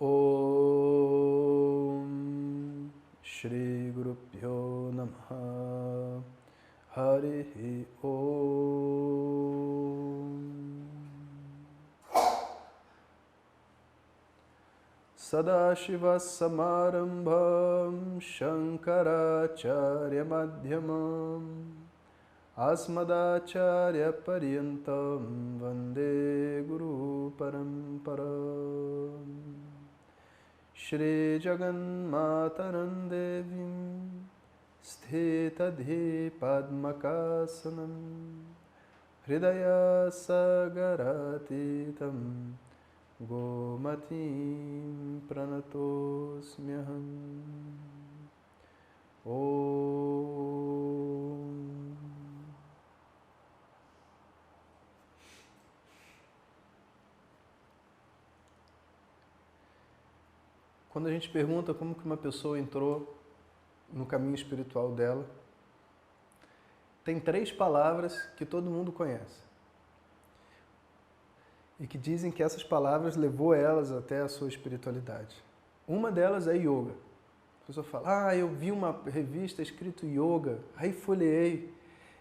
Om Shri Guru Pyo Namaha Harihi Om Sadashiva Samarambham Shankaracharya Madhyamam Asmadacharya Paryantam Vande Guru Paramparam Shri Jagan Mataram Devim Sthitadhi Padmakasanam Hridaya Sagaratitam Gomatim Pranatosmyaham Om. Quando a gente pergunta como que uma pessoa entrou no caminho espiritual dela, tem 3 palavras que todo mundo conhece. E que dizem que essas palavras levou elas até a sua espiritualidade. Uma delas é yoga. A pessoa fala, eu vi uma revista escrito yoga, aí folheei.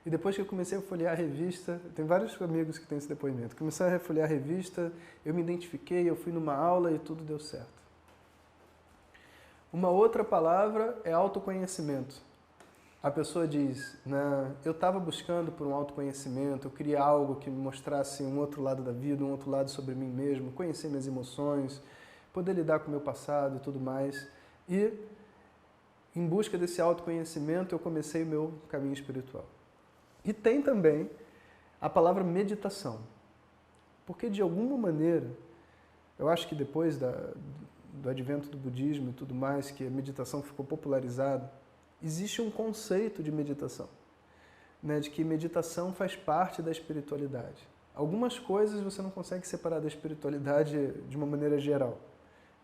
E depois que eu comecei a folhear a revista, tem vários amigos que têm esse depoimento, comecei a folhear a revista, eu me identifiquei, eu fui numa aula e tudo deu certo. Uma outra palavra é autoconhecimento. A pessoa diz, eu estava buscando por um autoconhecimento, eu queria algo que me mostrasse um outro lado da vida, um outro lado sobre mim mesmo, conhecer minhas emoções, poder lidar com o meu passado e tudo mais. E, em busca desse autoconhecimento, eu comecei o meu caminho espiritual. E tem também a palavra meditação. Porque, de alguma maneira, eu acho que depois do advento do budismo e tudo mais, que a meditação ficou popularizada, existe um conceito de meditação, de que meditação faz parte da espiritualidade. Algumas coisas você não consegue separar da espiritualidade de uma maneira geral.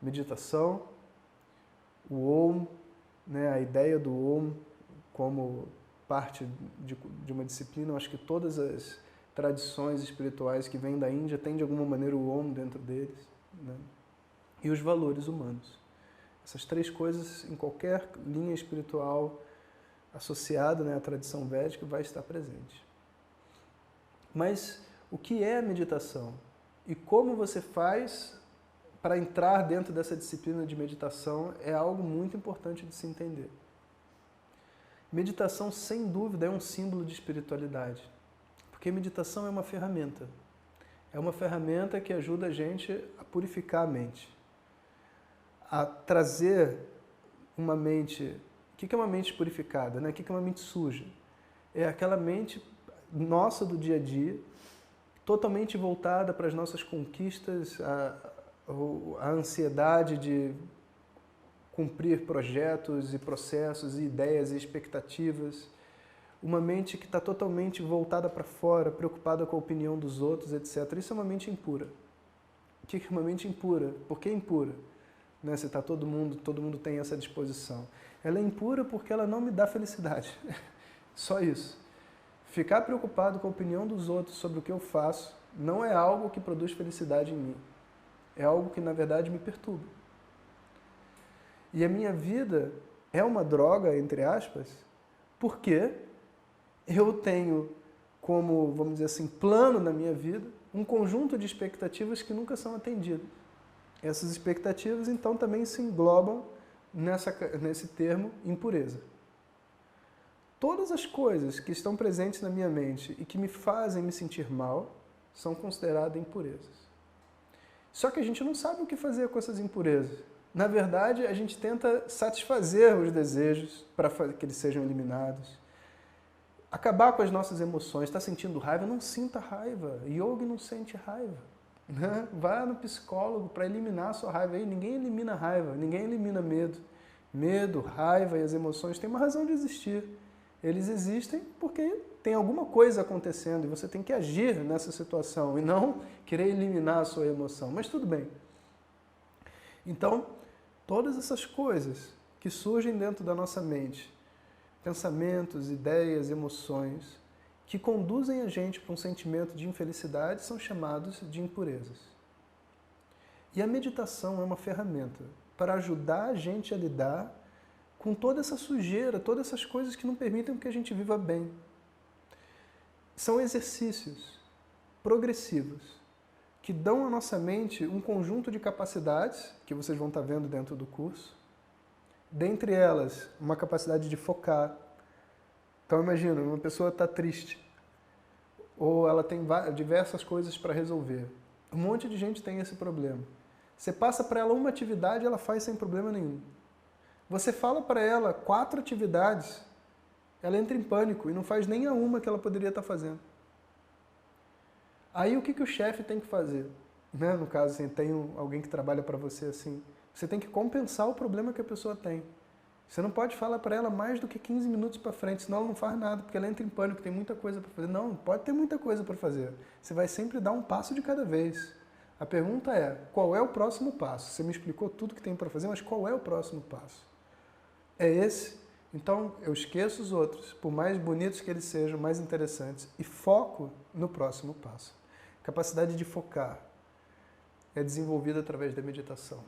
Meditação, o Om, a ideia do Om como parte de uma disciplina. Eu acho que todas as tradições espirituais que vêm da Índia têm de alguma maneira o Om dentro deles. E os valores humanos. Essas 3 coisas, em qualquer linha espiritual associada à tradição védica, vai estar presente. Mas o que é meditação? E como você faz para entrar dentro dessa disciplina de meditação é algo muito importante de se entender. Meditação, sem dúvida, é um símbolo de espiritualidade. Porque meditação é uma ferramenta. É uma ferramenta que ajuda a gente a purificar a mente. A trazer uma mente... O que é uma mente purificada? O que é uma mente suja? É aquela mente nossa do dia a dia, totalmente voltada para as nossas conquistas, a ansiedade de cumprir projetos e processos, e ideias e expectativas. Uma mente que está totalmente voltada para fora, preocupada com a opinião dos outros, etc. Isso é uma mente impura. O que é uma mente impura? Por que impura? Se tá todo mundo tem essa disposição. Ela é impura porque ela não me dá felicidade. Só isso. Ficar preocupado com a opinião dos outros sobre o que eu faço não é algo que produz felicidade em mim. É algo que, na verdade, me perturba. E a minha vida é uma droga, entre aspas, porque eu tenho como, vamos dizer assim, plano na minha vida, um conjunto de expectativas que nunca são atendidas. Essas expectativas, então, também se englobam nesse termo impureza. Todas as coisas que estão presentes na minha mente e que me fazem me sentir mal são consideradas impurezas. Só que a gente não sabe o que fazer com essas impurezas. Na verdade, a gente tenta satisfazer os desejos para que eles sejam eliminados. Acabar com as nossas emoções. Está sentindo raiva? Não sinta raiva. Yogi não sente raiva. Vá no psicólogo para eliminar a sua raiva. Aí ninguém elimina raiva, ninguém elimina medo. Medo, raiva e as emoções têm uma razão de existir. Eles existem porque tem alguma coisa acontecendo e você tem que agir nessa situação e não querer eliminar a sua emoção. Mas tudo bem. Então, todas essas coisas que surgem dentro da nossa mente, pensamentos, ideias, emoções, que conduzem a gente para um sentimento de infelicidade, são chamados de impurezas. E a meditação é uma ferramenta para ajudar a gente a lidar com toda essa sujeira, todas essas coisas que não permitem que a gente viva bem. São exercícios progressivos que dão à nossa mente um conjunto de capacidades, que vocês vão estar vendo dentro do curso. Dentre elas, uma capacidade de focar. Então imagina, uma pessoa está triste, ou ela tem diversas coisas para resolver. Um monte de gente tem esse problema. Você passa para ela uma atividade, ela faz sem problema nenhum. Você fala para ela 4 atividades, ela entra em pânico e não faz nem a uma que ela poderia estar fazendo. Aí o que o chefe tem que fazer? Né? No caso, assim, tem alguém que trabalha para você assim. Você tem que compensar o problema que a pessoa tem. Você não pode falar para ela mais do que 15 minutos para frente, senão ela não faz nada, porque ela entra em pânico, tem muita coisa para fazer. Não, pode ter muita coisa para fazer. Você vai sempre dar um passo de cada vez. A pergunta é, qual é o próximo passo? Você me explicou tudo que tem para fazer, mas qual é o próximo passo? É esse? Então eu esqueço os outros, por mais bonitos que eles sejam, mais interessantes, e foco no próximo passo. Capacidade de focar é desenvolvida através da meditação.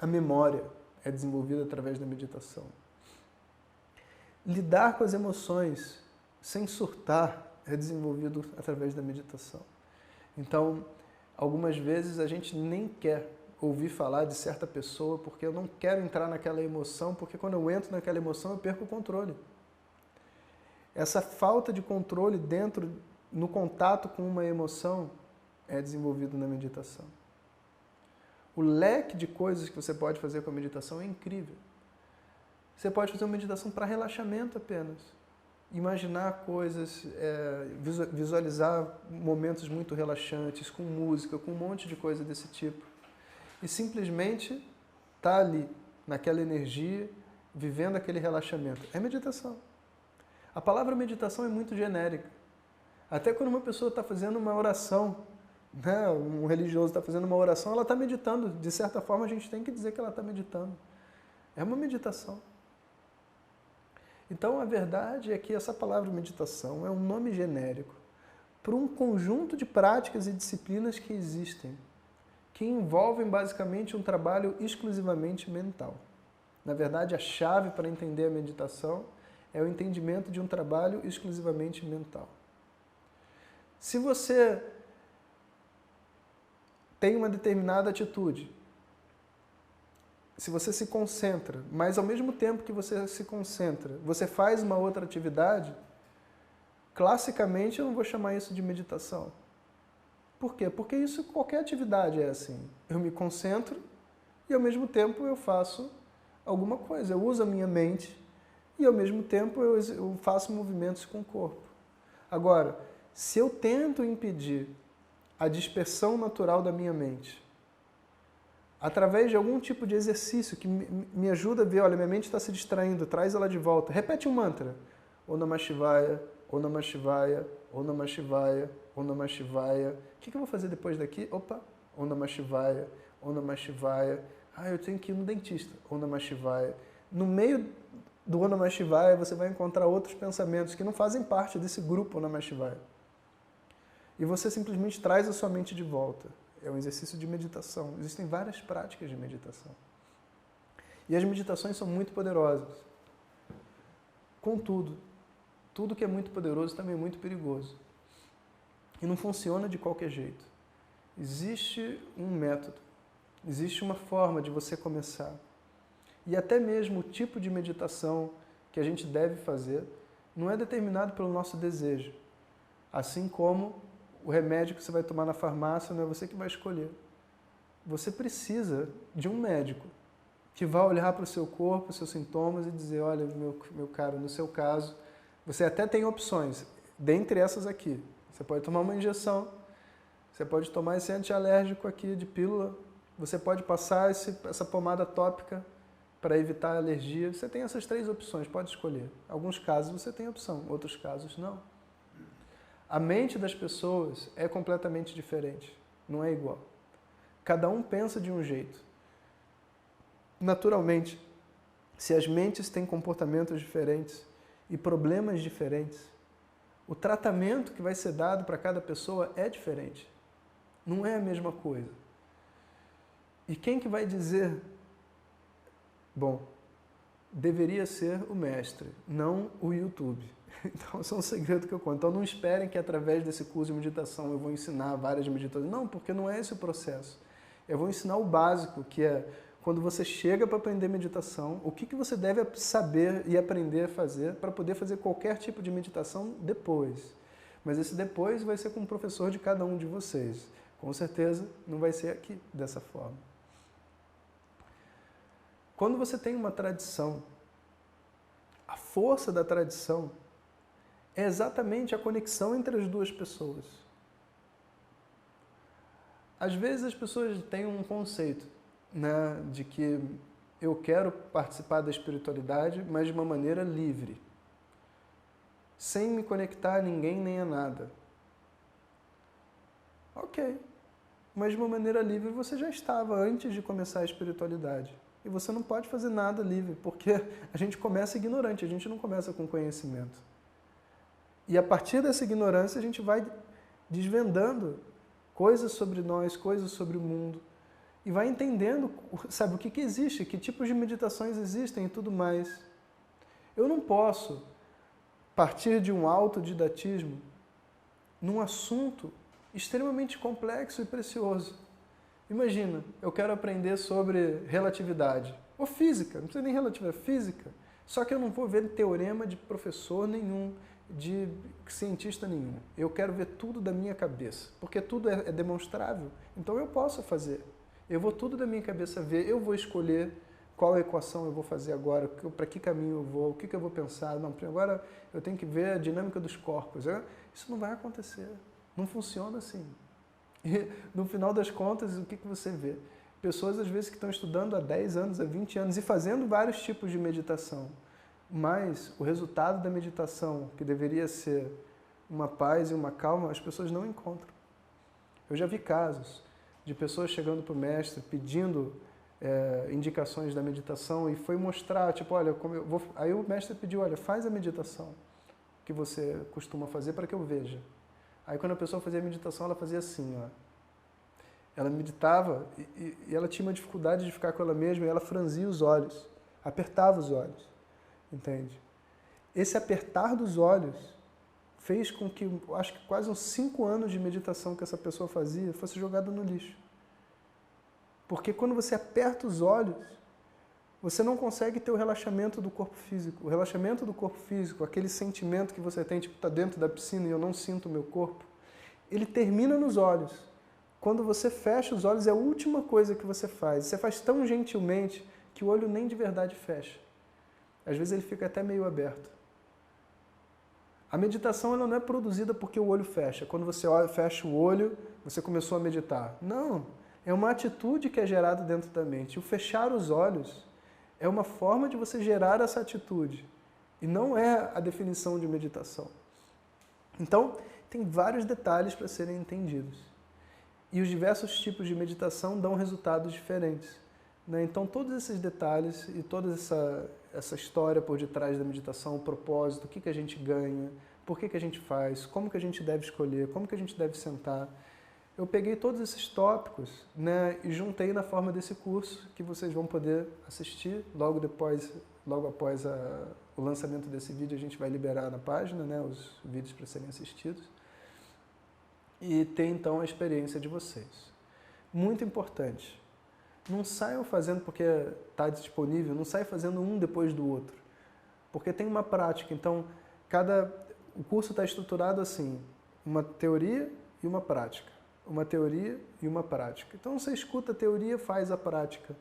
A memória é desenvolvida através da meditação. Lidar com as emoções sem surtar é desenvolvido através da meditação. Então, algumas vezes a gente nem quer ouvir falar de certa pessoa porque eu não quero entrar naquela emoção, porque quando eu entro naquela emoção eu perco o controle. Essa falta de controle no contato com uma emoção é desenvolvido na meditação. O leque de coisas que você pode fazer com a meditação é incrível. Você pode fazer uma meditação para relaxamento apenas. Imaginar coisas, visualizar momentos muito relaxantes, com música, com um monte de coisa desse tipo. E simplesmente estar ali, naquela energia, vivendo aquele relaxamento. É meditação. A palavra meditação é muito genérica. Até quando uma pessoa está fazendo uma oração, né, um religioso está fazendo uma oração, ela está meditando. De certa forma, a gente tem que dizer que ela está meditando. É uma meditação. Então, a verdade é que essa palavra meditação é um nome genérico para um conjunto de práticas e disciplinas que existem, que envolvem basicamente um trabalho exclusivamente mental. Na verdade, a chave para entender a meditação é o entendimento de um trabalho exclusivamente mental. Se você tem uma determinada atitude, se você se concentra, mas ao mesmo tempo que você se concentra, você faz uma outra atividade, classicamente eu não vou chamar isso de meditação. Por quê? Porque isso, qualquer atividade é assim. Eu me concentro e ao mesmo tempo eu faço alguma coisa. Eu uso a minha mente e ao mesmo tempo eu faço movimentos com o corpo. Agora, se eu tento impedir a dispersão natural da minha mente, através de algum tipo de exercício que me ajuda a ver, olha, minha mente está se distraindo, traz ela de volta. Repete um mantra. Om Namah Shivaya, Om Namah Shivaya, Om Namah Shivaya, Om Namah Shivaya. O que eu vou fazer depois daqui? Opa, Om Namah Shivaya, Om Namah Shivaya. Eu tenho que ir no dentista. Om Namah Shivaya. No meio do Om Namah Shivaya, você vai encontrar outros pensamentos que não fazem parte desse grupo Om Namah Shivaya. E você simplesmente traz a sua mente de volta. É um exercício de meditação. Existem várias práticas de meditação. E as meditações são muito poderosas. Contudo, tudo que é muito poderoso também é muito perigoso. E não funciona de qualquer jeito. Existe um método, existe uma forma de você começar. E até mesmo o tipo de meditação que a gente deve fazer não é determinado pelo nosso desejo. Assim como o remédio que você vai tomar na farmácia não é você que vai escolher. Você precisa de um médico que vai olhar para o seu corpo, os seus sintomas e dizer, olha, meu caro, no seu caso, você até tem opções, dentre essas aqui. Você pode tomar uma injeção, você pode tomar esse antialérgico aqui de pílula, você pode passar essa pomada tópica para evitar a alergia. Você tem essas 3 opções, pode escolher. Em alguns casos você tem opção, outros casos não. A mente das pessoas é completamente diferente, não é igual. Cada um pensa de um jeito. Naturalmente, se as mentes têm comportamentos diferentes e problemas diferentes, o tratamento que vai ser dado para cada pessoa é diferente. Não é a mesma coisa. E quem que vai dizer? Bom, deveria ser o mestre, não o YouTube. Então, esse é um segredo que eu conto. Então, não esperem que através desse curso de meditação eu vou ensinar várias meditações. Não, porque não é esse o processo. Eu vou ensinar o básico, que é quando você chega para aprender meditação, o que você deve saber e aprender a fazer para poder fazer qualquer tipo de meditação depois. Mas esse depois vai ser com o professor de cada um de vocês. Com certeza não vai ser aqui dessa forma. Quando você tem uma tradição, a força da tradição é exatamente a conexão entre as duas pessoas. Às vezes as pessoas têm um conceito, né, de que eu quero participar da espiritualidade, mas de uma maneira livre, sem me conectar a ninguém nem a nada. Ok, mas de uma maneira livre você já estava antes de começar a espiritualidade. E você não pode fazer nada livre, porque a gente começa ignorante, a gente não começa com conhecimento. E a partir dessa ignorância a gente vai desvendando coisas sobre nós, coisas sobre o mundo, e vai entendendo, sabe, o que existe, que tipos de meditações existem e tudo mais. Eu não posso partir de um autodidatismo num assunto extremamente complexo e precioso. Imagina, eu quero aprender sobre relatividade, ou física, não precisa nem relatividade, física. Só que eu não vou ver teorema de professor nenhum, de cientista nenhum. Eu quero ver tudo da minha cabeça, porque tudo é demonstrável, então eu posso fazer. Eu vou tudo da minha cabeça ver, eu vou escolher qual equação eu vou fazer agora, para que caminho eu vou, o que eu vou pensar. Não, agora eu tenho que ver a dinâmica dos corpos. Isso não vai acontecer, não funciona assim. E no final das contas, o que você vê? Pessoas às vezes que estão estudando há 10 anos, há 20 anos e fazendo vários tipos de meditação, mas o resultado da meditação, que deveria ser uma paz e uma calma, as pessoas não encontram. Eu já vi casos de pessoas chegando para o mestre pedindo indicações da meditação e foi mostrar, tipo, olha, como eu vou... Aí o mestre pediu, olha, faz a meditação que você costuma fazer para que eu veja. Aí quando a pessoa fazia a meditação, ela fazia assim, ó. Ela meditava e ela tinha uma dificuldade de ficar com ela mesma e ela franzia os olhos, apertava os olhos, entende? Esse apertar dos olhos fez com que, acho que quase uns 5 anos de meditação que essa pessoa fazia fosse jogada no lixo. Porque quando você aperta os olhos, você não consegue ter o relaxamento do corpo físico. O relaxamento do corpo físico, aquele sentimento que você tem, tipo, tá dentro da piscina e eu não sinto o meu corpo, ele termina nos olhos. Quando você fecha os olhos, é a última coisa que você faz. Você faz tão gentilmente que o olho nem de verdade fecha. Às vezes ele fica até meio aberto. A meditação ela não é produzida porque o olho fecha. Quando você fecha o olho, você começou a meditar. Não, é uma atitude que é gerada dentro da mente. O fechar os olhos é uma forma de você gerar essa atitude. E não é a definição de meditação. Então, tem vários detalhes para serem entendidos. E os diversos tipos de meditação dão resultados diferentes. Né? Então, todos esses detalhes e toda essa história por detrás da meditação, o propósito, o que a gente ganha, por que a gente faz, como que a gente deve escolher, como que a gente deve sentar. Eu peguei todos esses tópicos, né, e juntei na forma desse curso que vocês vão poder assistir logo após o lançamento desse vídeo. A gente vai liberar na página, né, os vídeos para serem assistidos e ter então a experiência de vocês. Muito importante, não saiam fazendo porque está disponível, não saiam fazendo um depois do outro, porque tem uma prática. Então, o curso está estruturado assim, uma teoria e uma prática. Uma teoria e uma prática. Então você escuta a teoria, faz a prática.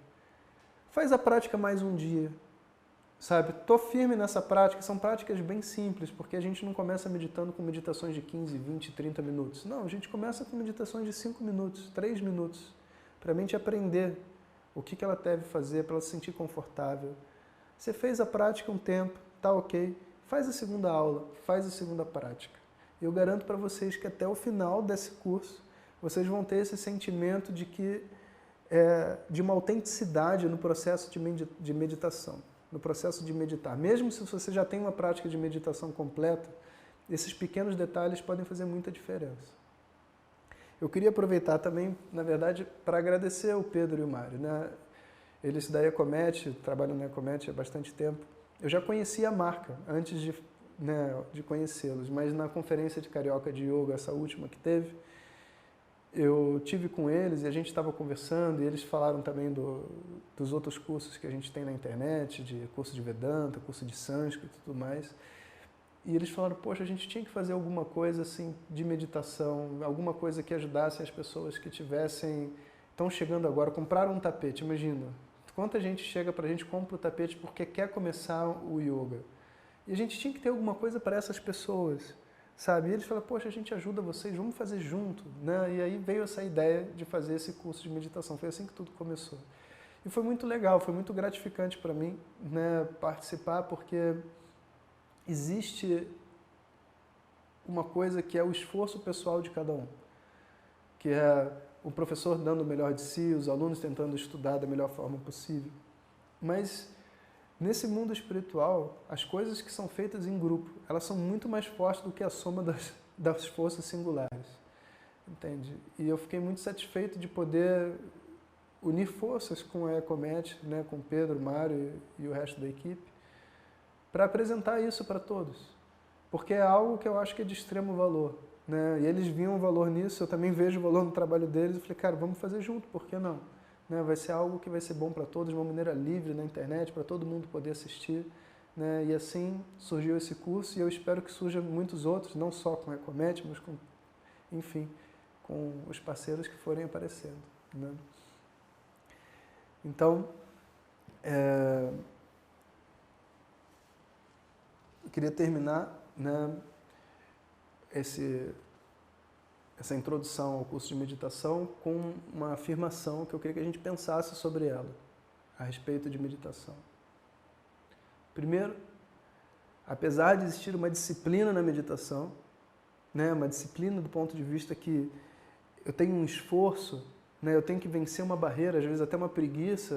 Faz a prática mais um dia. Sabe? Tô firme nessa prática. São práticas bem simples, porque a gente não começa meditando com meditações de 15, 20, 30 minutos. Não, a gente começa com meditações de 5 minutos, 3 minutos, para a mente aprender o que ela deve fazer, para ela se sentir confortável. Você fez a prática um tempo, tá ok. Faz a segunda aula, faz a segunda prática. Eu garanto para vocês que até o final desse curso, vocês vão ter esse sentimento de que de uma autenticidade no processo de meditação, no processo de meditar. Mesmo se você já tem uma prática de meditação completa, esses pequenos detalhes podem fazer muita diferença. Eu queria aproveitar também, na verdade, para agradecer o Pedro e o Mário, né? Eles da Ecomete, trabalham na Ecomete há bastante tempo. Eu já conhecia a marca antes de conhecê-los, mas na conferência de Carioca de Yoga, essa última que teve, eu tive com eles e a gente estava conversando e eles falaram também dos outros cursos que a gente tem na internet, de curso de Vedanta, curso de Sânscrito e tudo mais. E eles falaram, poxa, a gente tinha que fazer alguma coisa assim de meditação, alguma coisa que ajudasse as pessoas que estão chegando agora, compraram um tapete, imagina. Quanta gente chega pra gente, compra o tapete porque quer começar o yoga. E a gente tinha que ter alguma coisa para essas pessoas. Sabe? E eles falaram, poxa, a gente ajuda vocês, vamos fazer junto, né? E aí veio essa ideia de fazer esse curso de meditação. Foi assim que tudo começou. E foi muito legal, foi muito gratificante para mim, né, participar, porque existe uma coisa que é o esforço pessoal de cada um, que é o professor dando o melhor de si, os alunos tentando estudar da melhor forma possível. Mas nesse mundo espiritual, as coisas que são feitas em grupo, elas são muito mais fortes do que a soma das forças singulares, entende? E eu fiquei muito satisfeito de poder unir forças com a Ecomete, né, com o Pedro, o Mário e o resto da equipe, para apresentar isso para todos, porque é algo que eu acho que é de extremo valor, né? E eles viam o valor nisso, eu também vejo o valor no trabalho deles, eu falei, cara, vamos fazer junto, por que não? Né? Vai ser algo que vai ser bom para todos, de uma maneira livre na internet, para todo mundo poder assistir, né? E assim surgiu esse curso e eu espero que surjam muitos outros, não só com a Ecomete, mas com, enfim, com os parceiros que forem aparecendo, né? Então, eu queria terminar, né, essa introdução ao curso de meditação com uma afirmação que eu queria que a gente pensasse sobre ela, a respeito de meditação. Primeiro, apesar de existir uma disciplina na meditação, né, uma disciplina do ponto de vista que eu tenho um esforço, né, eu tenho que vencer uma barreira, às vezes até uma preguiça,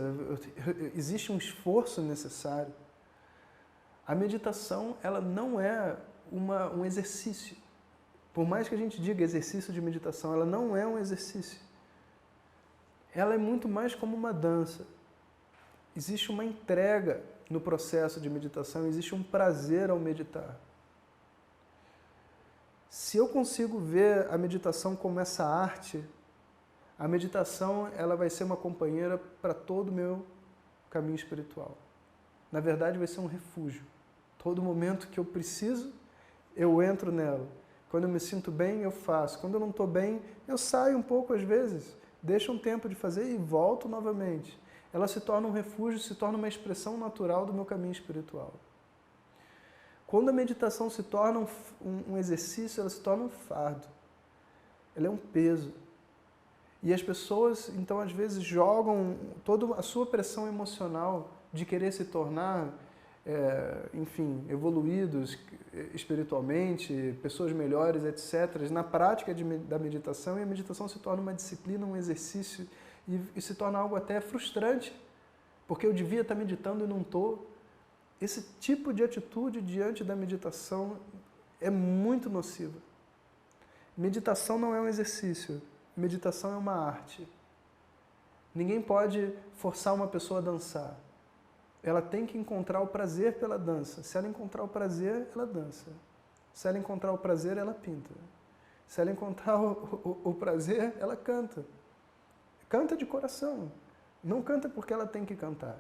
existe um esforço necessário. A meditação, ela não é um exercício. Por mais que a gente diga exercício de meditação, ela não é um exercício. Ela é muito mais como uma dança. Existe uma entrega no processo de meditação, existe um prazer ao meditar. Se eu consigo ver a meditação como essa arte, a meditação ela vai ser uma companheira para todo o meu caminho espiritual. Na verdade, vai ser um refúgio. Todo momento que eu preciso, eu entro nela. Quando eu me sinto bem, eu faço. Quando eu não estou bem, eu saio um pouco às vezes, deixo um tempo de fazer e volto novamente. Ela se torna um refúgio, se torna uma expressão natural do meu caminho espiritual. Quando a meditação se torna um exercício, ela se torna um fardo. Ela é um peso. E as pessoas, então, às vezes, jogam toda a sua pressão emocional de querer se tornar, enfim, evoluídos espiritualmente, pessoas melhores, etc., na prática da meditação, e a meditação se torna uma disciplina, um exercício, e se torna algo até frustrante, porque eu devia estar meditando e não estou. Esse tipo de atitude diante da meditação é muito nociva. Meditação não é um exercício, meditação é uma arte. Ninguém pode forçar uma pessoa a dançar. Ela tem que encontrar o prazer pela dança. Se ela encontrar o prazer, ela dança. Se ela encontrar o prazer, ela pinta. Se ela encontrar o prazer, ela canta. Canta de coração. Não canta porque ela tem que cantar.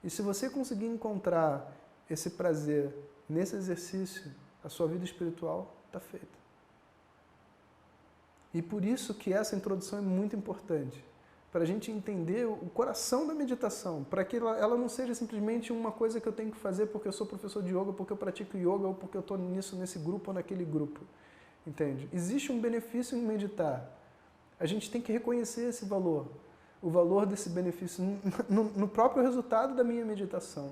E se você conseguir encontrar esse prazer nesse exercício, a sua vida espiritual está feita. E por isso que essa introdução é muito importante, para a gente entender o coração da meditação, para que ela não seja simplesmente uma coisa que eu tenho que fazer porque eu sou professor de yoga, porque eu pratico yoga, ou porque eu estou nesse grupo ou naquele grupo. Entende? Existe um benefício em meditar. A gente tem que reconhecer esse valor, o valor desse benefício no próprio resultado da minha meditação.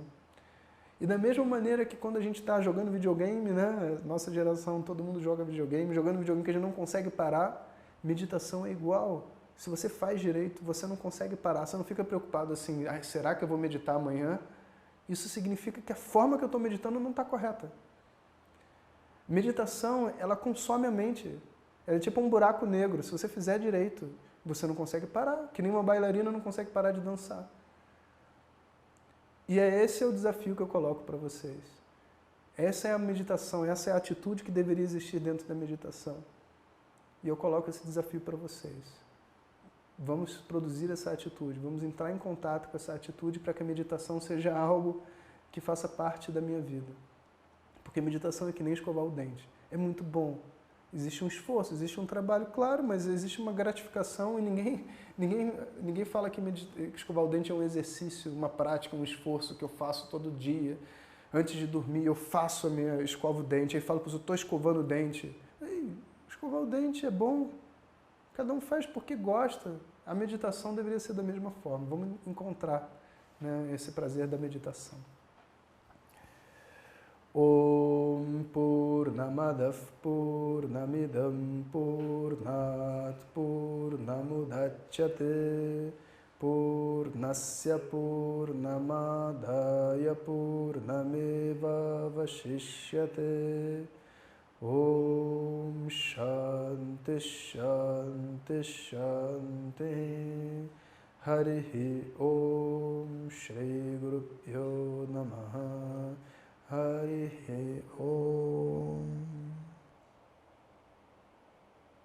E da mesma maneira que quando a gente está jogando videogame, né, nossa geração, todo mundo joga videogame, jogando videogame que a gente não consegue parar, meditação é igual. Se você faz direito, você não consegue parar, você não fica preocupado assim, será que eu vou meditar amanhã? Isso significa que a forma que eu estou meditando não está correta. Meditação, ela consome a mente. Ela é tipo um buraco negro. Se você fizer direito, você não consegue parar. Que nem uma bailarina não consegue parar de dançar. E esse é o desafio que eu coloco para vocês. Essa é a meditação, essa é a atitude que deveria existir dentro da meditação. E eu coloco esse desafio para vocês. Vamos produzir essa atitude, vamos entrar em contato com essa atitude para que a meditação seja algo que faça parte da minha vida. Porque meditação é que nem escovar o dente. É muito bom. Existe um esforço, existe um trabalho, claro, mas existe uma gratificação e ninguém fala que escovar o dente é um exercício, uma prática, um esforço que eu faço todo dia. Antes de dormir, eu faço escovo o dente, aí falo para os outros, estou escovando o dente. Ei, escovar o dente é bom, cada um faz porque gosta. A meditação deveria ser da mesma forma. Vamos encontrar, né, esse prazer da meditação. Om Purnamadav Purnamidam Purnat Purnamudachyate Purnasya Purnamadaya Purnameva Vashishyate Om Shanti Shanti Shanti Harihi Om Shri Guru Pyo Namaha